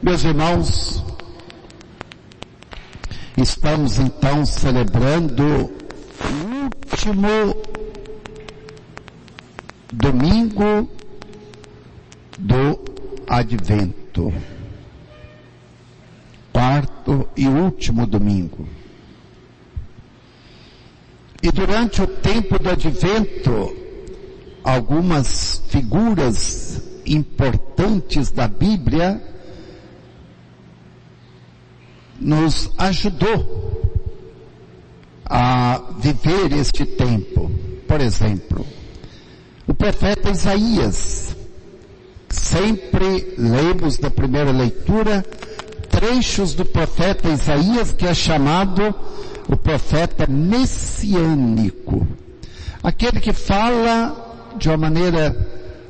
Meus irmãos, estamos então celebrando o último domingo do Advento. Quarto e último domingo. E durante o tempo do Advento, algumas figuras importantes da Bíblia nos ajudou a viver este tempo. Por exemplo, o profeta Isaías. Sempre lemos na primeira leitura trechos do profeta Isaías, que é chamado o profeta messiânico. Aquele que fala de uma maneira,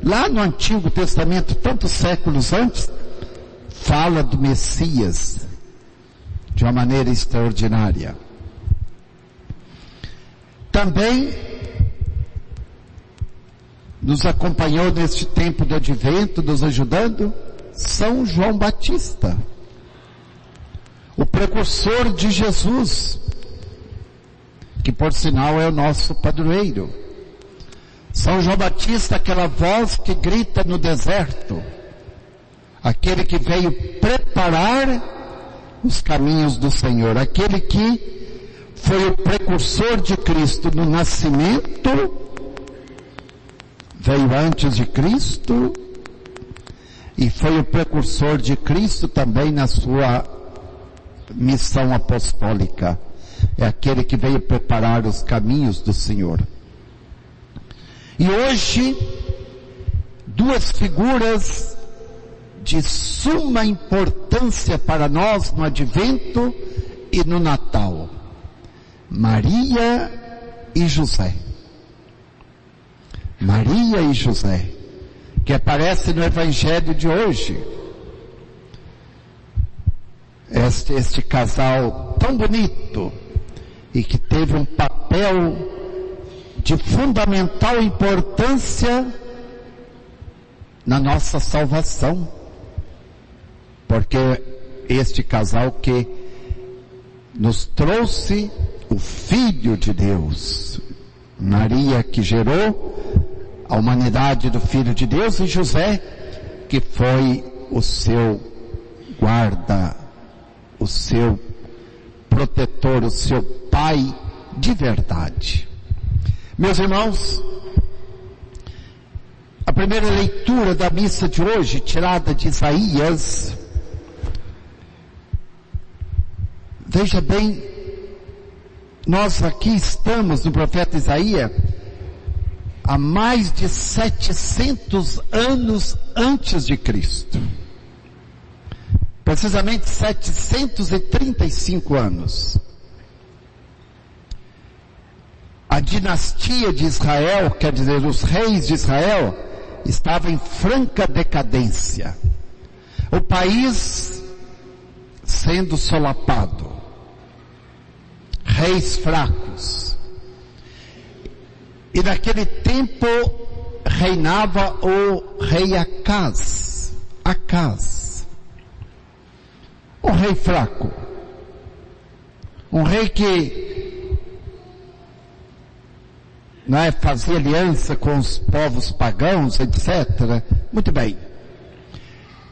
lá no Antigo Testamento, tantos séculos antes, fala do Messias de uma maneira extraordinária. Também nos acompanhou neste tempo do Advento, nos ajudando, São João Batista, o precursor de Jesus, que por sinal é o nosso padroeiro. São João Batista, aquela voz que grita no deserto, aquele que veio preparar os caminhos do Senhor, aquele que foi o precursor de Cristo no nascimento, veio antes de Cristo, e foi o precursor de Cristo também na sua missão apostólica. É aquele que veio preparar os caminhos do Senhor. E hoje, duas figuras de suma importância para nós no Advento e no Natal: Maria e José. Maria e José, que aparece no Evangelho de hoje. Este casal tão bonito e que teve um papel de fundamental importância na nossa salvação, porque este casal que nos trouxe o Filho de Deus, Maria que gerou a humanidade do Filho de Deus, e José que foi o seu guarda, o seu protetor, o seu pai de verdade. Meus irmãos, a primeira leitura da missa de hoje, tirada de Isaías, veja bem, nós aqui estamos no profeta Isaías há mais de 700 anos antes de Cristo. Precisamente 735 anos. A dinastia de Israel, quer dizer, os reis de Israel, estava em franca decadência. O país sendo solapado. Reis fracos. E naquele tempo reinava o rei Acaz. Um rei fraco. Um rei que fazia aliança com os povos pagãos, etc. Muito bem.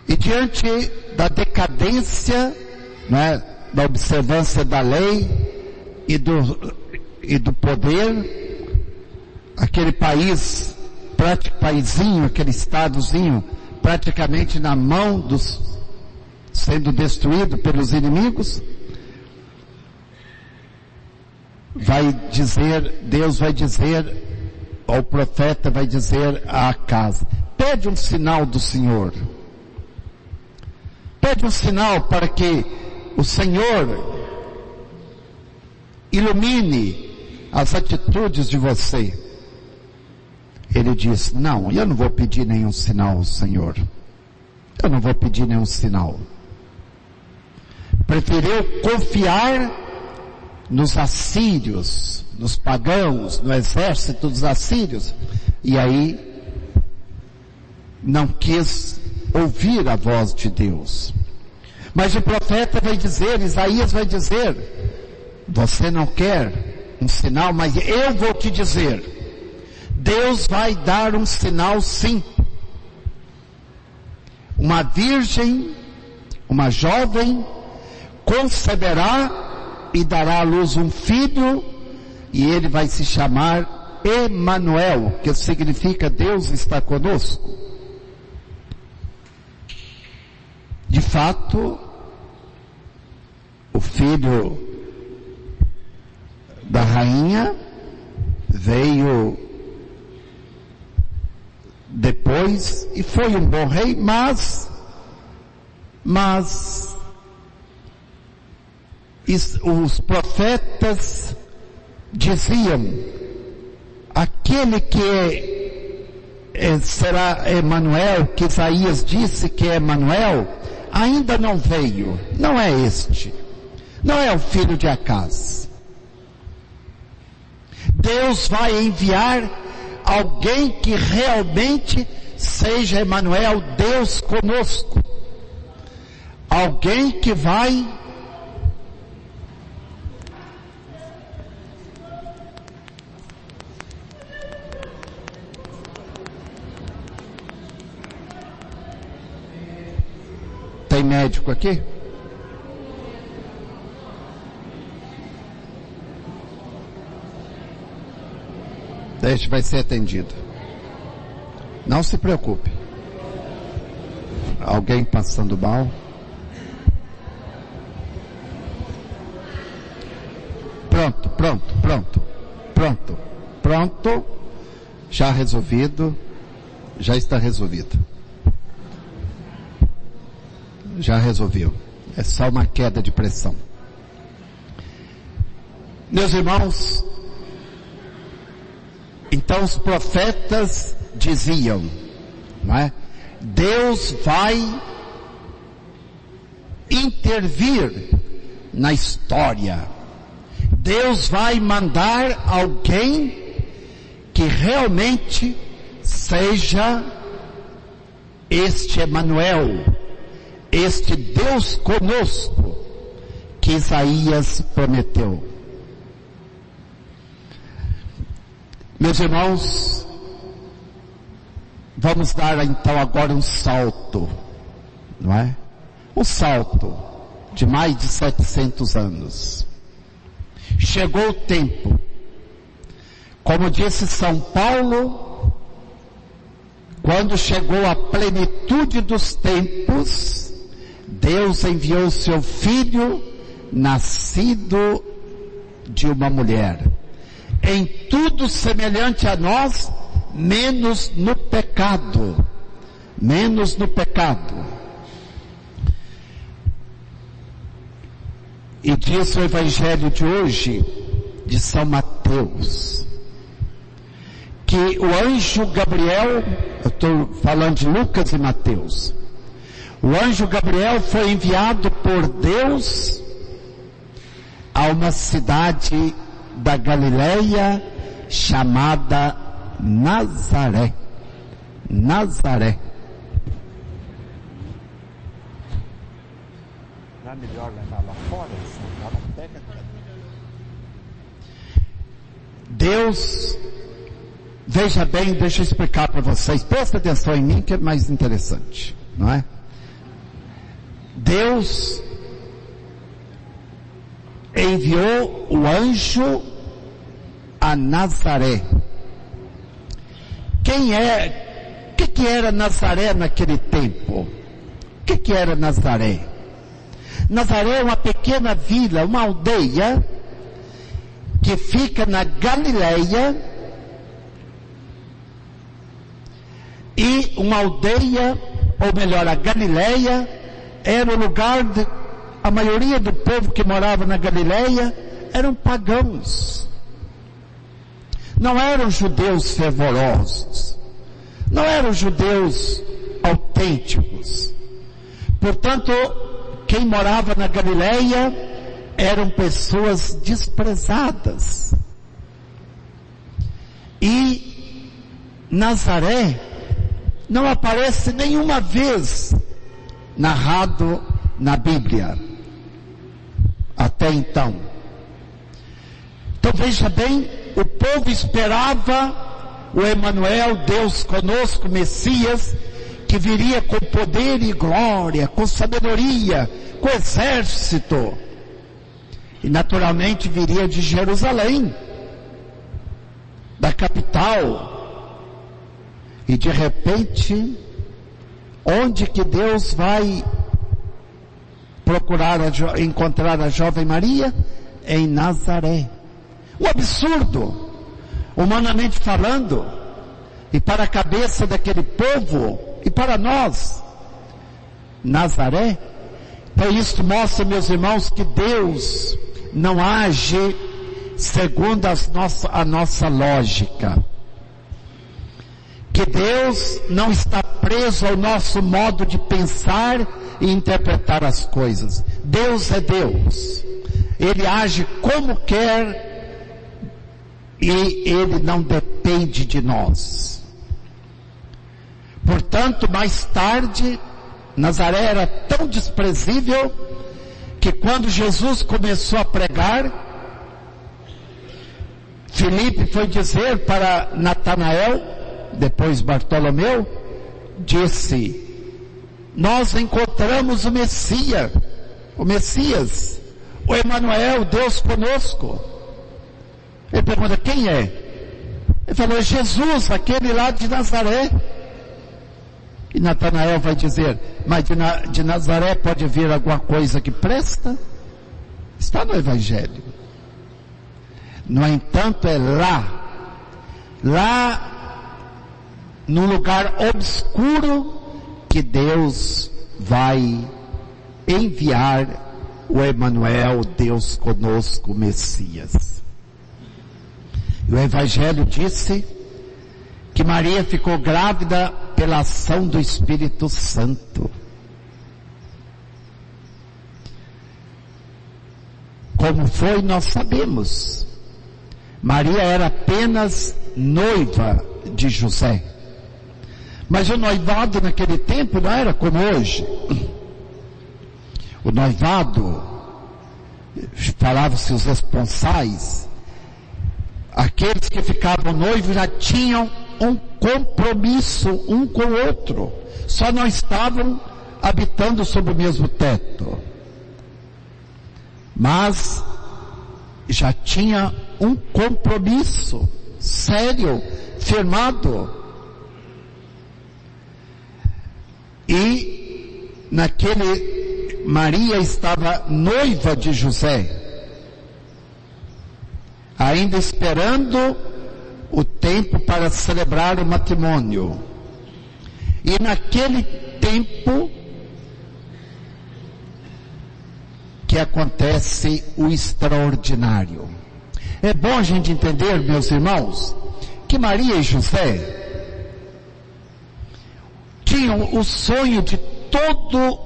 E diante da decadência, da observância da lei e do poder, aquele país, paizinho, aquele estadozinho, praticamente na mão sendo destruído pelos inimigos, Deus vai dizer, ou o profeta vai dizer a Acaz: pede um sinal do Senhor. Pede um sinal para que o Senhor ilumine as atitudes de você. Ele diz: não, eu não vou pedir nenhum sinal, Senhor. Eu não vou pedir nenhum sinal. Preferiu confiar nos assírios, nos pagãos, no exército dos assírios, e aí não quis ouvir a voz de Deus. Mas o profeta vai dizer, Isaías vai dizer, você não quer um sinal, mas eu vou te dizer, Deus vai dar um sinal sim. Uma virgem, uma jovem, conceberá e dará à luz um filho, e ele vai se chamar Emanuel, que significa Deus está conosco. De fato, o filho da rainha veio depois e foi um bom rei, mas os profetas diziam, aquele que será Emanuel, que Isaías disse que é Emanuel, ainda não veio, não é este, não é o filho de Acaz. Deus vai enviar alguém que realmente seja Emanuel, Deus conosco. Alguém que vai Tem médico aqui? Este vai ser atendido. Não se preocupe. Alguém passando mal? Pronto. Já resolvido. Já está resolvido. Já resolveu. É só uma queda de pressão. Meus irmãos, então os profetas diziam, não é? Deus vai intervir na história. Deus vai mandar alguém que realmente seja este Emanuel, este Deus conosco que Isaías prometeu. Meus irmãos, vamos dar então agora um salto, não é? Um salto de mais de 700 anos. Chegou o tempo, como disse São Paulo, quando chegou a plenitude dos tempos, Deus enviou seu Filho, nascido de uma mulher, em tudo semelhante a nós, menos no pecado. E diz o Evangelho de hoje, de São Mateus, que o anjo Gabriel, eu estou falando de Lucas e Mateus, o anjo Gabriel foi enviado por Deus a uma cidade da Galileia chamada Nazaré. Nazaré. Não é melhor levar lá fora? Deus, veja bem, deixa eu explicar para vocês, presta atenção em mim que é mais interessante, não é? Deus enviou o anjo a Nazaré. O que era Nazaré naquele tempo? O que era Nazaré? Nazaré é uma pequena vila, uma aldeia, que fica na Galileia, e uma aldeia, ou melhor, a Galileia, era o lugar de, a maioria do povo que morava na Galileia eram pagãos. Não eram judeus fervorosos. Não eram judeus autênticos. Portanto, quem morava na Galileia eram pessoas desprezadas. E Nazaré não aparece nenhuma vez narrado na Bíblia, até então. Então veja bem, o povo esperava o Emanuel, Deus conosco, Messias, que viria com poder e glória, com sabedoria, com exército. E naturalmente viria de Jerusalém, da capital. E de repente, onde que Deus vai encontrar a jovem Maria? Em Nazaré. Um absurdo, humanamente falando, e para a cabeça daquele povo, e para nós, Nazaré. Então isso mostra, meus irmãos, que Deus não age segundo a nossa lógica. Que Deus não está preso ao nosso modo de pensar e interpretar as coisas. Deus é Deus. Ele age como quer e Ele não depende de nós. Portanto, mais tarde, Nazaré era tão desprezível que quando Jesus começou a pregar, Filipe foi dizer para Natanael, depois Bartolomeu, disse: nós encontramos o Messias, o Emanuel, Deus conosco. Ele pergunta: quem é? Ele falou: é Jesus, aquele lá de Nazaré. E Natanael vai dizer: mas de Nazaré pode vir alguma coisa que presta? Está no Evangelho. No entanto, é lá num lugar obscuro, que Deus vai enviar o Emanuel, Deus conosco, o Messias. E o Evangelho disse que Maria ficou grávida pela ação do Espírito Santo. Como foi, nós sabemos. Maria era apenas noiva de José. Mas o noivado naquele tempo não era como hoje. O noivado, falavam-se os esponsais, aqueles que ficavam noivos já tinham um compromisso um com o outro. Só não estavam habitando sob o mesmo teto. Mas já tinha um compromisso sério, firmado. E Maria estava noiva de José, ainda esperando o tempo para celebrar o matrimônio. E naquele tempo que acontece o extraordinário. É bom a gente entender, meus irmãos, que Maria e José tinham o sonho de todos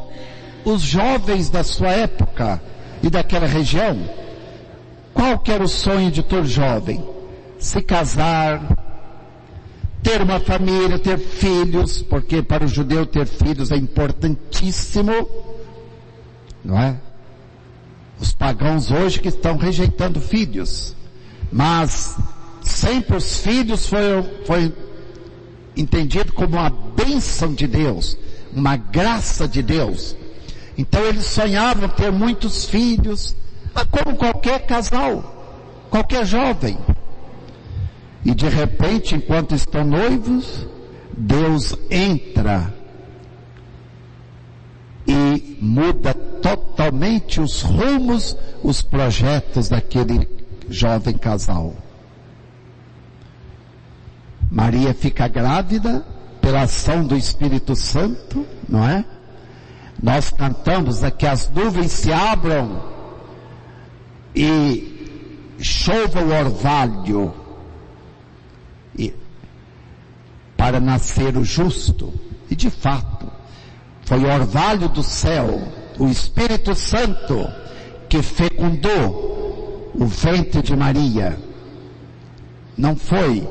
os jovens da sua época e daquela região. Qual que era o sonho de todo jovem? Se casar, ter uma família, ter filhos, porque para o judeu ter filhos é importantíssimo, não é? Os pagãos hoje que estão rejeitando filhos, mas sempre os filhos foi entendido como uma bênção de Deus, uma graça de Deus. Então eles sonhavam ter muitos filhos, mas como qualquer casal, qualquer jovem. E de repente, enquanto estão noivos, Deus entra e muda totalmente os rumos, os projetos daquele jovem casal. Maria fica grávida pela ação do Espírito Santo, não é? Nós cantamos que as nuvens se abram e chova o orvalho para nascer o justo. E de fato, foi o orvalho do céu, o Espírito Santo, que fecundou o ventre de Maria. Não foi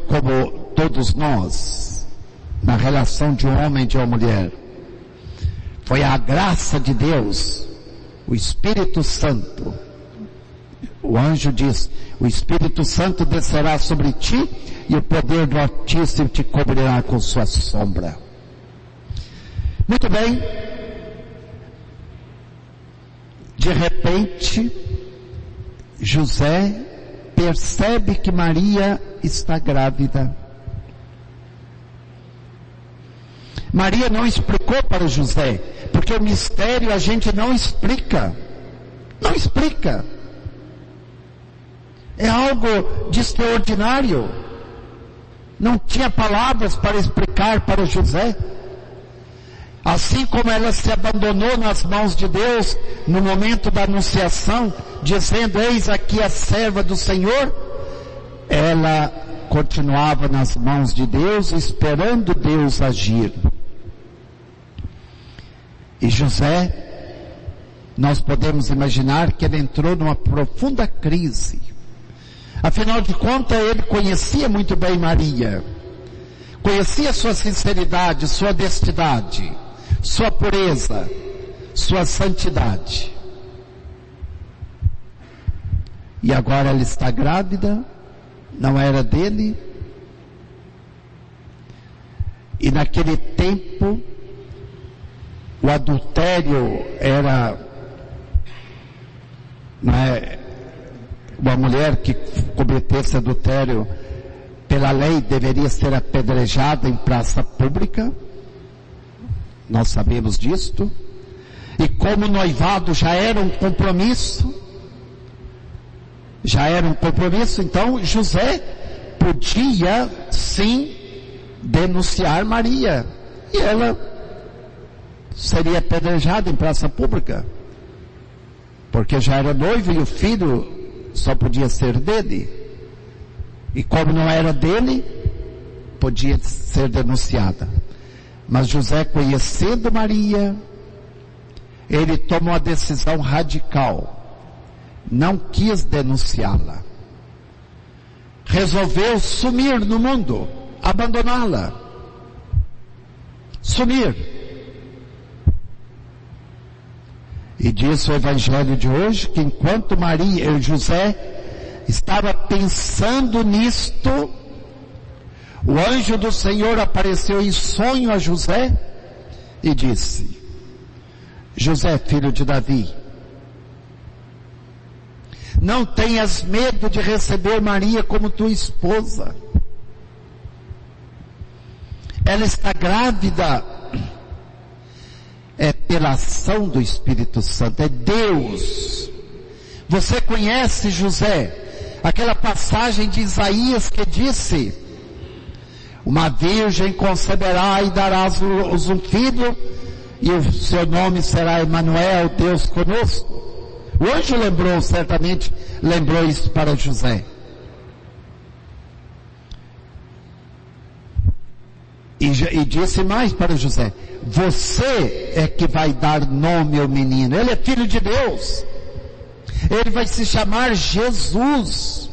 como todos nós, na relação de um homem e de uma mulher. Foi a graça de Deus, o Espírito Santo. O anjo diz, o Espírito Santo descerá sobre ti e o poder do Altíssimo te cobrirá com sua sombra. Muito bem. De repente, José percebe que Maria está grávida. Maria não explicou para José, porque o mistério a gente não explica. Não explica. É algo de extraordinário. Não tinha palavras para explicar para José. Assim como ela se abandonou nas mãos de Deus no momento da anunciação, dizendo, eis aqui a serva do Senhor, ela continuava nas mãos de Deus, esperando Deus agir. E José, nós podemos imaginar que ele entrou numa profunda crise. Afinal de contas, ele conhecia muito bem Maria. Conhecia sua sinceridade, sua honestidade, sua pureza, sua santidade. E agora ela está grávida, não era dele. E naquele tempo, o adultério era, uma mulher que cometesse adultério, pela lei deveria ser apedrejada em praça pública. Nós sabemos disto. E como o noivado já era um compromisso, então José podia sim denunciar Maria. E ela seria apedrejada em praça pública. Porque já era noivo e o filho só podia ser dele. E como não era dele, podia ser denunciada. Mas José, conhecendo Maria, ele tomou a decisão radical. Não quis denunciá-la. Resolveu sumir no mundo, abandoná-la. Sumir. E diz o Evangelho de hoje que enquanto Maria e José estava pensando nisto, o anjo do Senhor apareceu em sonho a José e disse, José, filho de Davi, não tenhas medo de receber Maria como tua esposa. Ela está grávida. É pela ação do Espírito Santo, é Deus. Você conhece, José, aquela passagem de Isaías que disse, uma virgem conceberá e darás um filho, e o seu nome será Emanuel, Deus conosco. O anjo certamente lembrou isso para José. E disse mais para José, você é que vai dar nome ao menino, ele é filho de Deus, ele vai se chamar Jesus,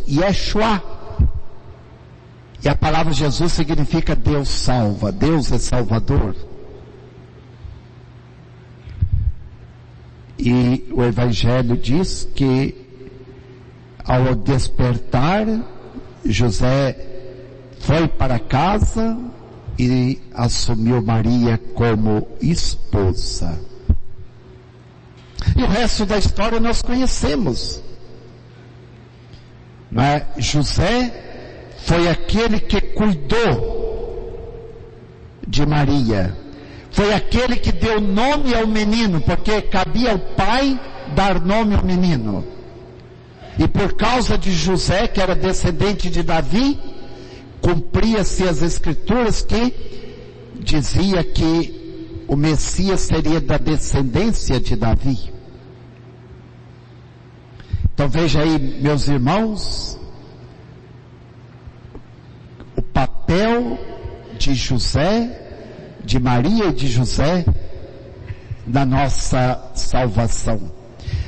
Yeshua, e a palavra Jesus significa Deus salva, Deus é Salvador. E o Evangelho diz que ao despertar, José foi para casa e assumiu Maria como esposa. E o resto da história nós conhecemos. Não é? José foi aquele que cuidou de Maria. Foi aquele que deu nome ao menino, porque cabia ao pai dar nome ao menino. E por causa de José, que era descendente de Davi, cumpria-se as escrituras que dizia que o Messias seria da descendência de Davi. Então veja aí, meus irmãos, o papel de José, de Maria e de José na nossa salvação.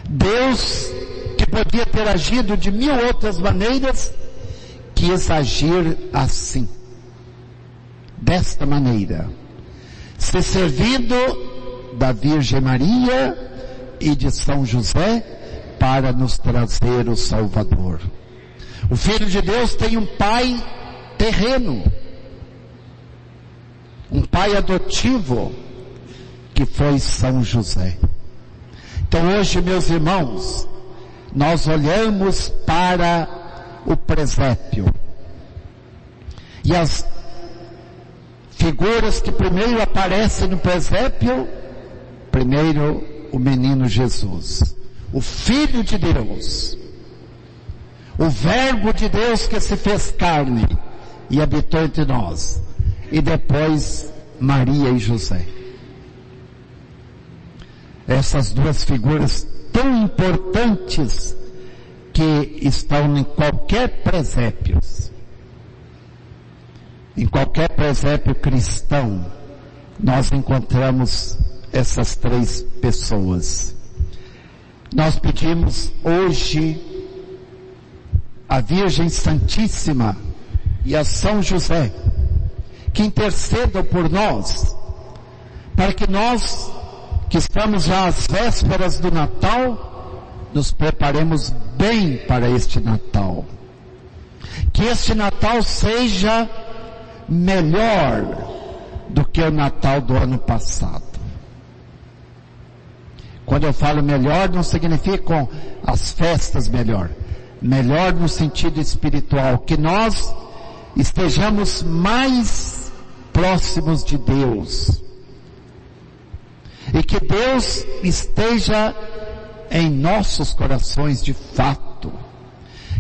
Deus, que podia ter agido de 1000 outras maneiras, quis agir assim, desta maneira, se servindo da Virgem Maria e de São José para nos trazer o Salvador. O Filho de Deus tem um pai terreno, um pai adotivo, que foi São José. Então hoje, meus irmãos, nós olhamos para o presépio, e as figuras que primeiro aparecem no presépio, primeiro o menino Jesus, o Filho de Deus, o Verbo de Deus que se fez carne e habitou entre nós, e depois Maria e José. Essas duas figuras tão importantes que estão em qualquer presépio. Em qualquer presépio cristão, nós encontramos essas três pessoas. Nós pedimos hoje a Virgem Santíssima e a São José que intercedam por nós, para que nós, que estamos já às vésperas do Natal, nos preparemos bem para este Natal. Que este Natal seja melhor do que o Natal do ano passado. Quando eu falo melhor, não significa com as festas melhor. Melhor no sentido espiritual, que nós estejamos mais próximos de Deus. E que Deus esteja em nossos corações de fato.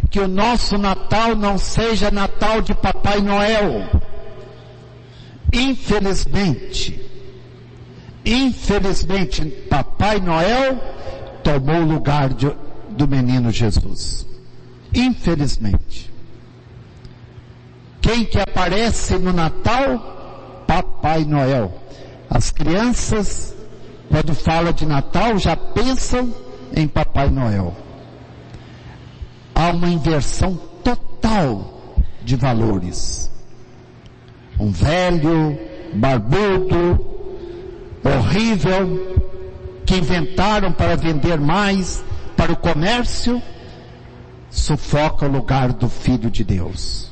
Que o nosso Natal não seja Natal de Papai Noel. Infelizmente, Papai Noel tomou o lugar do menino Jesus. Infelizmente. Quem que aparece no Natal? Papai Noel. As crianças, quando fala de Natal, já pensam em Papai Noel. Há uma inversão total de valores. Um velho, barbudo, horrível, que inventaram para vender mais, para o comércio, sufoca o lugar do Filho de Deus.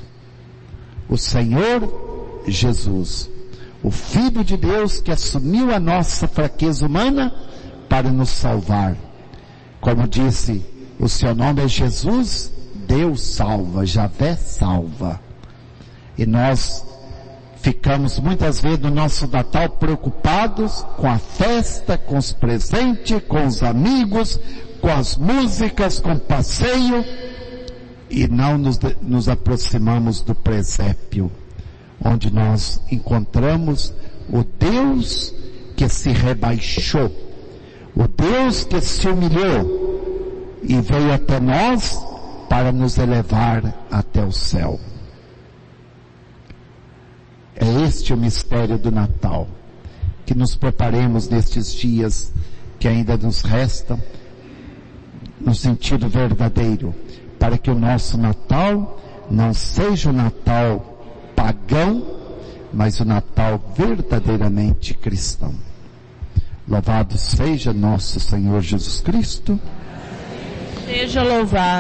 O Senhor Jesus, o Filho de Deus que assumiu a nossa fraqueza humana para nos salvar. Como disse, o seu nome é Jesus, Deus salva, Javé salva. E nós ficamos muitas vezes no nosso Natal preocupados com a festa, com os presentes, com os amigos, com as músicas, com o passeio, e não nos aproximamos do presépio, onde nós encontramos o Deus que se rebaixou, o Deus que se humilhou e veio até nós para nos elevar até o céu. É este o mistério do Natal. Que nos preparemos nestes dias que ainda nos restam, no sentido verdadeiro, para que o nosso Natal não seja o Natal pagão, mas o Natal verdadeiramente cristão. Louvado seja nosso Senhor Jesus Cristo. Seja louvado.